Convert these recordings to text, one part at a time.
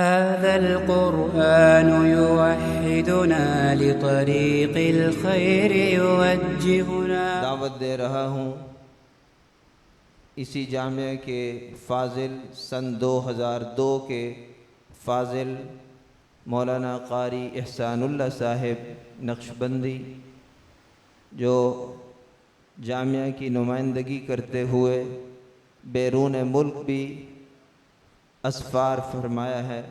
هذا القرآن يوحدنا لطريق الخير يوجهنا. दावत दे रहा हूँ इसी जामिया के फ़ाज़िल सन 2002 के फ़ाज़िल मौलाना क़ारी एहसानुल्लाह साहिब नक्शबंदी, जो जामिया की नुमाइंदगी करते हुए बैरून मुल्क भी असफ़ार फरमाया है,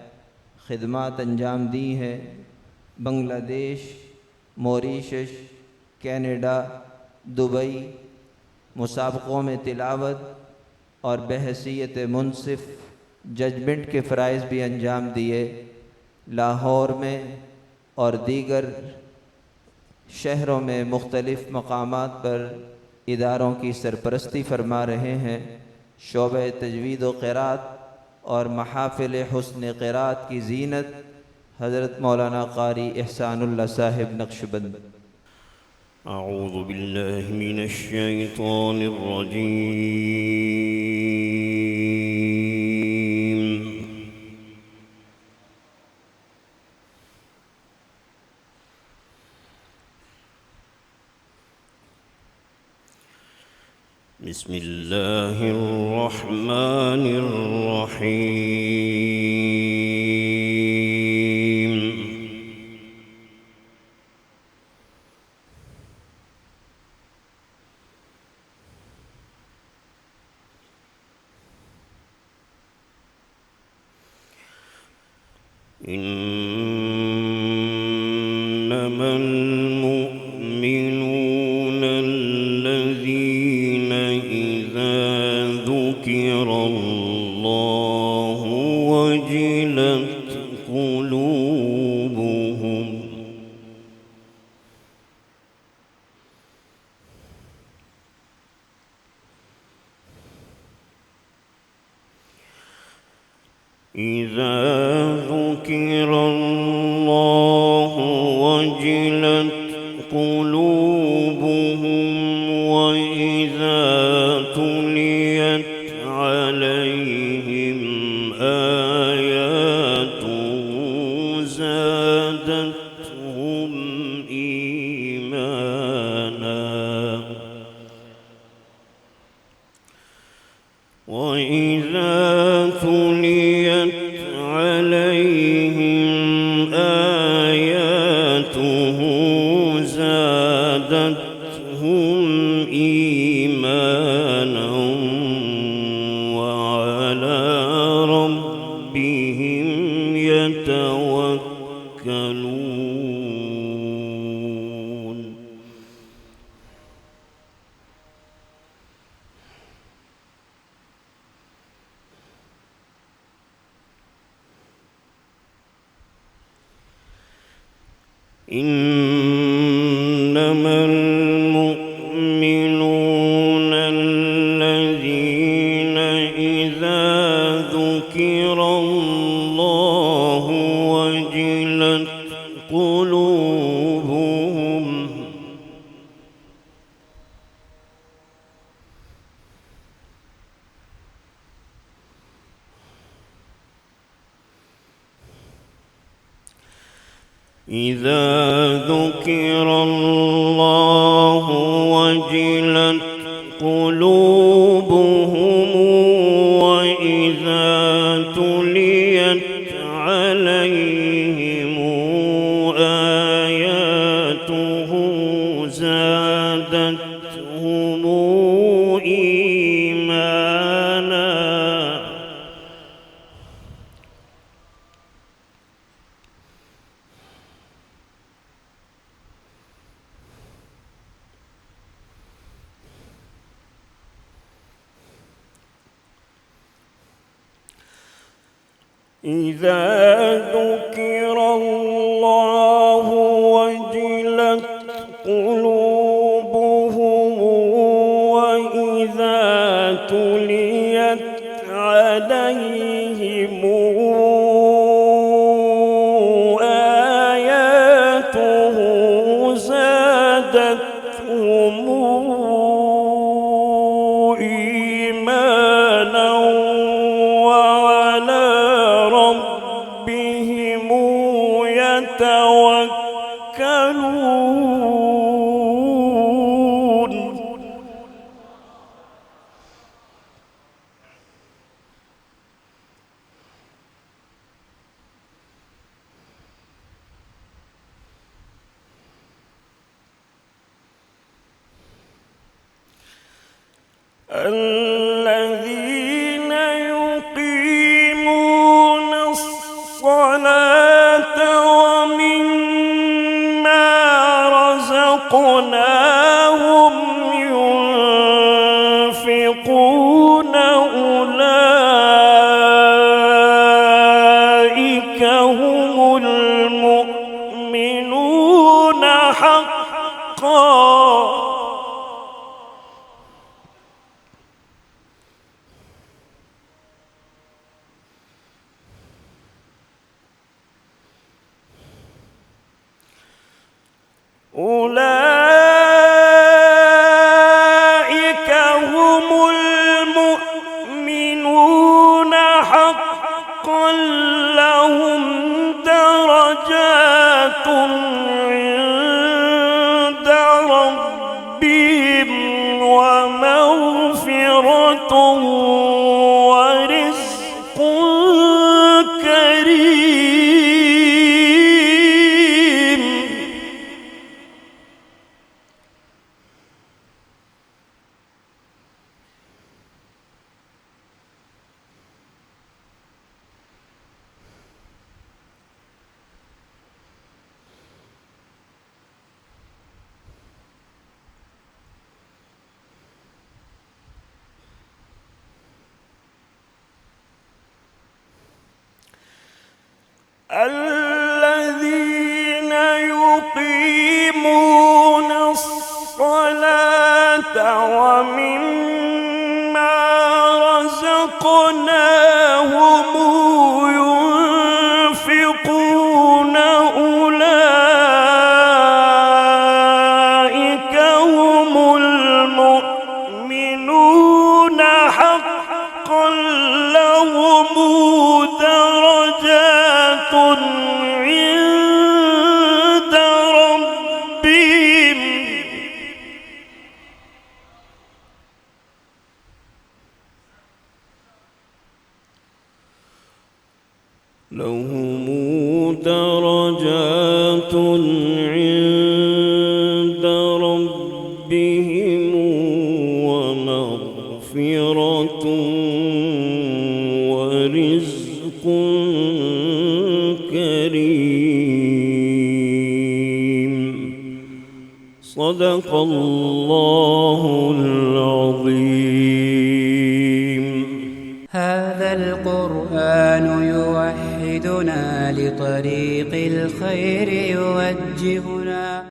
ख़िदमत अंजाम दी है। बांग्लादेश, मॉरीशस, कनाडा, दुबई मुसाबक़ों में तिलावत और बहसीयत मुनसिफ जजमेंट के फ़राइज़ भी अंजाम दिए। लाहौर में और दीगर शहरों में मुख्तलिफ़ मकामात पर इदारों की सरपरस्ती फरमा रहे हैं। शोबे तजवीद व क़िरात और महाफ़िल हुस्न क़िरात की ज़ीनत हज़रत मौलाना क़ारी एहसानुल्लाह साहिब नक्शबंद। अऊज़ु बिल्लाहि मिनश शैतानिर रजीम। बिस्मिल्लाहिर रहमानिर रहीम। इन्नमल मुअमिनून अल्लज़ीना इज़ा ज़ुकिरल्लाहु वजिलत क़ुलूबुहुम। इज़ा ज़ुकिरल्लाहु वजिलत क़ुलूबुहुम वइज़ा तुलियत अलैहिम आयातुहु ज़ादतहुम ईमाना वइज़ा तुलियत عليهم آياته زادتهم إيمانا وعلى ربهم يتوكلون. إنما المؤمنون الذين إذا ذكر الله وجلت قلوبهم إذا ذكر الله وجلت قلوبهم وإذا تليت عليهم آياته زادتهم إيمانا إذا ذكر الله وجلت قلوبهم وإذا تليت عليهم آياته زادتهم إيمانا وعلى ربهم ربهم يتوكلون الذين يقيمون الصلاة ومما رزقناهم ينفقون أولئك هم المؤمنون حقا أولئك هم المؤمنون حقا لهم درجات عند ربهم ومغفرة ورزق كريم الذين يقيمون الصلاة ومما رزقناهم ينفقون أولئك هم المؤمنون حقا لهم درجات عند ربهم لهم درجات عند ربهم ومغفرة ورزق كريم. صدق الله العظيم. هذا القرآن يوحدنا لطريق الخير يوجهنا